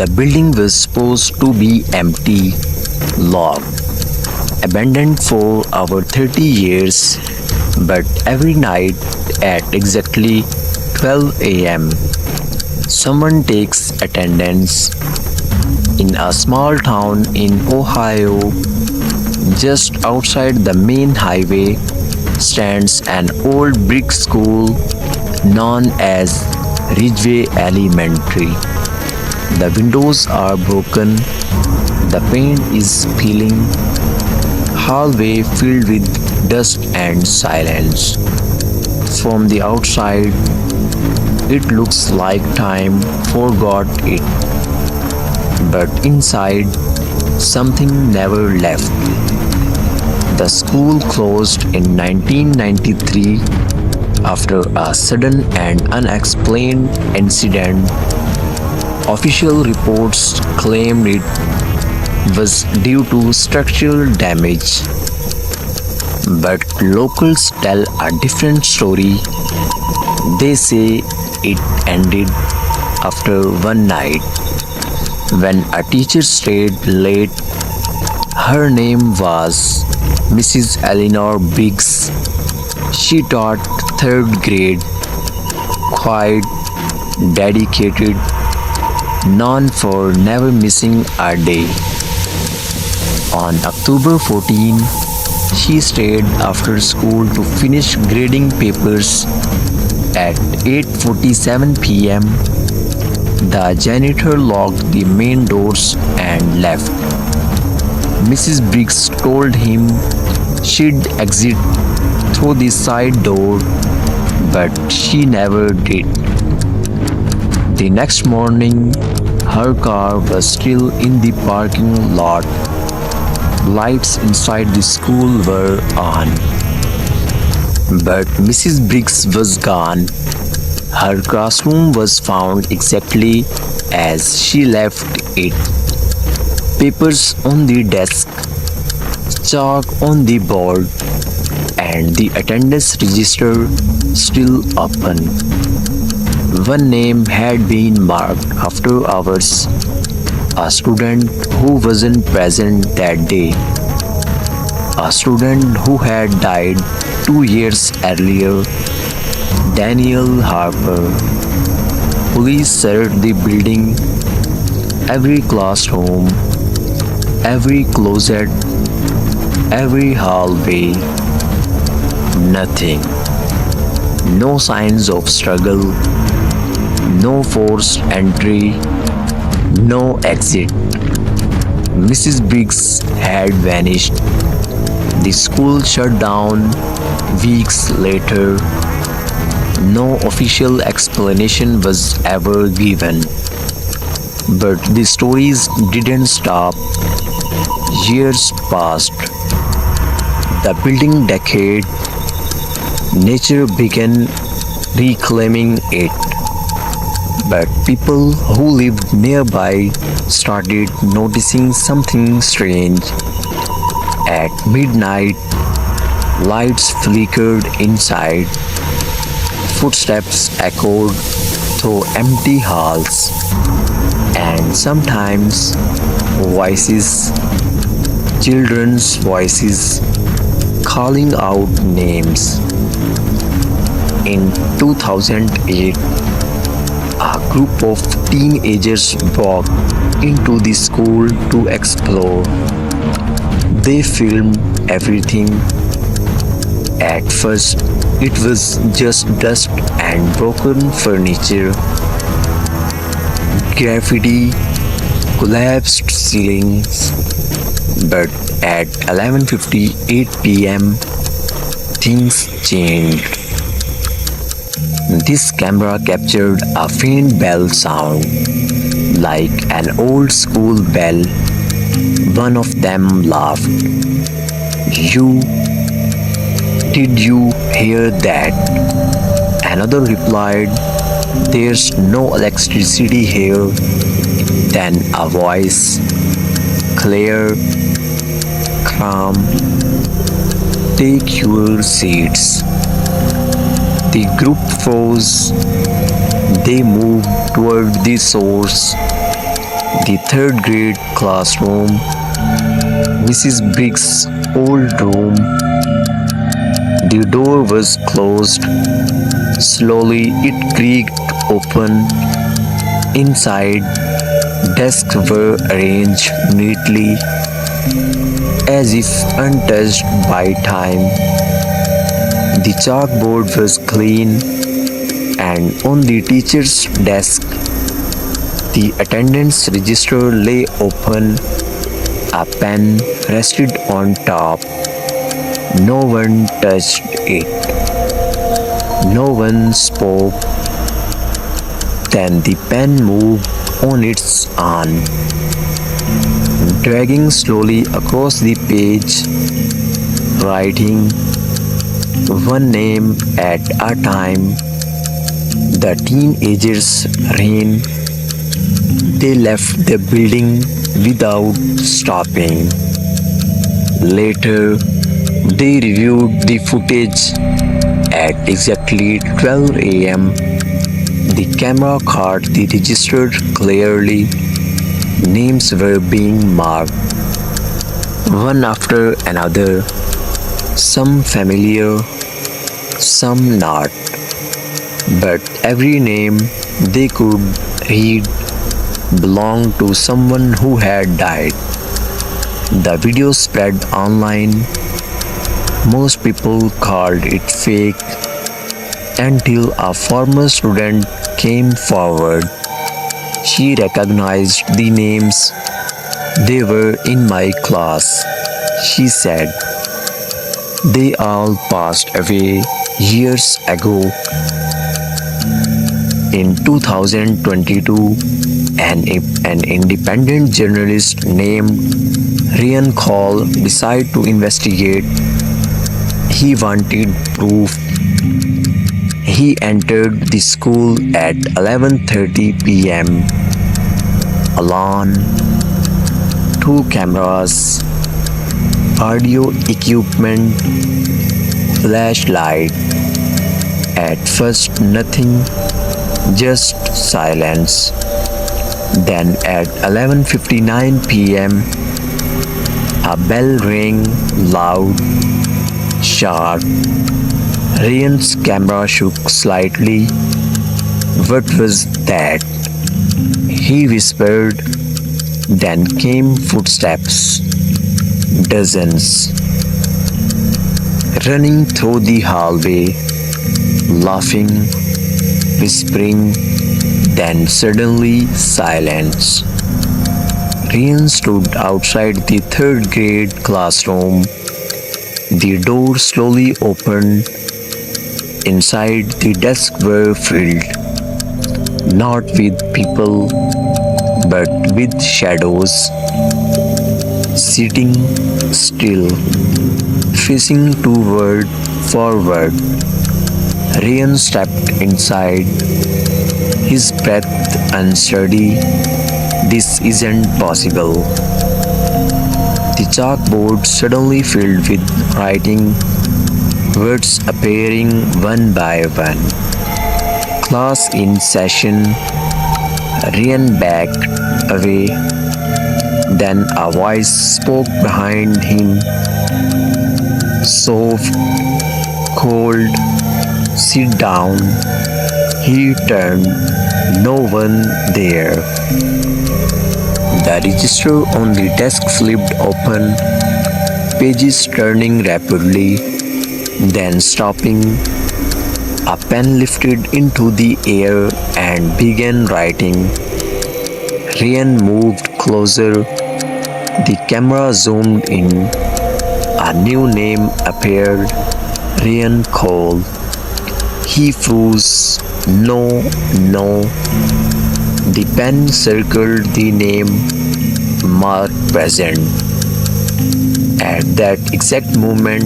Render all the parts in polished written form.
The building was supposed to be empty, locked, abandoned for over 30 years, but every night at exactly 12 a.m., someone takes attendance. In a small town in Ohio, just outside the main highway, stands an old brick school known as Ridgeway Elementary. The windows are broken, the paint is peeling, hallway filled with dust and silence. From the outside, it looks like time forgot it, but inside, something never left. The school closed in 1993 after a sudden and unexplained incident. Official reports claimed it was due to structural damage, but locals tell a different story. They say it ended after one night when a teacher stayed late. Her name was Mrs. Eleanor Briggs. She taught third grade, quiet, dedicated, known for never missing a day. On October 14, she stayed after school to finish grading papers. At 8:47 p.m., the janitor locked the main doors and left. Mrs. Briggs told him she'd exit through the side door, but she never did. The next morning, her car was still in the parking lot. Lights inside the school were on, but Mrs. Briggs was gone. Her classroom was found exactly as she left it. Papers on the desk, chalk on the board, and the attendance register still open. One name had been marked after hours, a student who wasn't present that day, a student who had died 2 years earlier, Daniel Harper. Police searched the building, every classroom, every closet, every hallway. Nothing. No signs of struggle, no forced entry, no exit. Mrs. Briggs had vanished. The school shut down weeks later. No official explanation was ever given. But the stories didn't stop. Years passed. The building decayed. Nature began reclaiming it. But people who lived nearby started noticing something strange. At midnight, lights flickered inside. Footsteps echoed through empty halls. And sometimes voices, children's voices, calling out names. In 2008, a group of teenagers walked into the school to explore. They filmed everything. At first, it was just dust and broken furniture, graffiti, collapsed ceilings. But at 11:58 p.m., things changed. This camera captured a faint bell sound, like an old school bell. One of them laughed. Did you hear that? Another replied, there's no electricity here. Then a voice, clear, calm, take your seats. The group froze. They moved toward the source. the third grade classroom, Mrs. Briggs' old room. The door was closed. Slowly it creaked open. Inside, desks were arranged neatly as if untouched by time. The chalkboard was clean, and on the teacher's desk, the attendance register lay open. A pen rested on top. No one touched it. No one spoke. Then the pen moved on its own, dragging slowly across the page, writing one name at a time. The teenagers ran. They left the building without stopping. Later, they reviewed the footage at exactly 12 a.m. The camera caught the register clearly. Names were being marked, one after another, some familiar, some not. But every name they could read belonged to someone who had died. The video spread online. Most people called it fake until a former student came forward. She recognized the names. They were in my class, she said. They all passed away years ago. In 2022, an independent journalist named Ryan Cole decided to investigate. He wanted proof. He entered the school at 11:30 p.m. Alone, two cameras, audio equipment, flashlight. At first nothing, just silence. Then at 11:59 p.m., a bell rang loud, sharp. Ryan's camera shook slightly. What was that? He whispered. Then came footsteps. Dozens. Running through the hallway, laughing, whispering, then suddenly silence. Ryan stood outside the third grade classroom. The door slowly opened. Inside, the desks were filled, not with people, but with shadows. Sitting still, facing forward, Ryan stepped inside, his breath unsteady. This isn't possible. The chalkboard suddenly filled with writing, words appearing one by one. Class in session. Ryan backed away. Then a voice spoke behind him. Soft, cold, sit down. He turned. No one there. The register on the desk flipped open, pages turning rapidly, then stopping. A pen lifted into the air and began writing. Ryan moved closer. The camera zoomed in. A new name appeared, Ryan Cole. He froze. No, no. The pen circled the name, marked present. At that exact moment,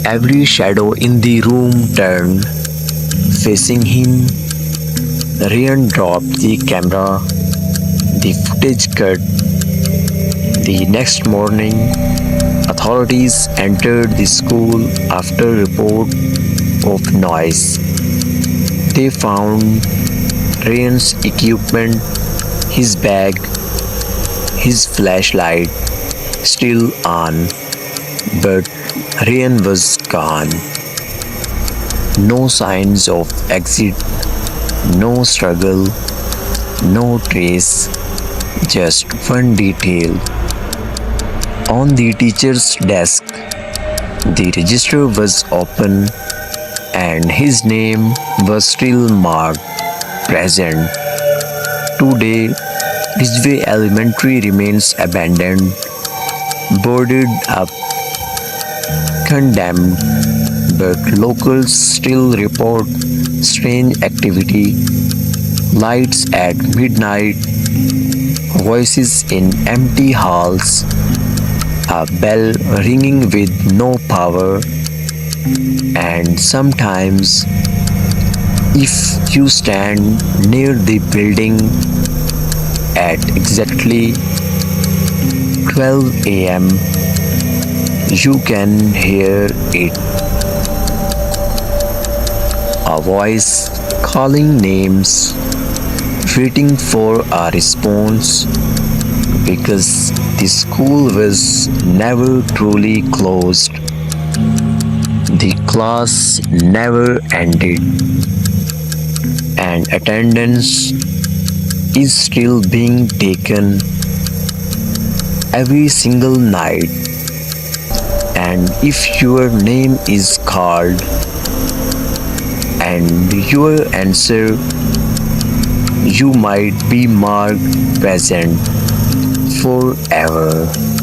every shadow in the room turned, facing him. Ryan dropped the camera. The footage cut. The next morning, authorities entered the school after report of noise. They found Ryan's equipment, his bag, his flashlight still on, but Ryan was gone. No signs of exit, no struggle, no trace, just one detail. On the teacher's desk, the register was open and his name was still marked present. Today, Ridgeway Elementary remains abandoned, boarded up, condemned, but locals still report strange activity, lights at midnight, voices in empty halls, a bell ringing with no power, and sometimes, if you stand near the building at exactly 12 am, you can hear it. A voice calling names, waiting for a response because the school was never truly closed. The class never ended, and attendance is still being taken every single night. And if your name is called and your answer, you might be marked present forever.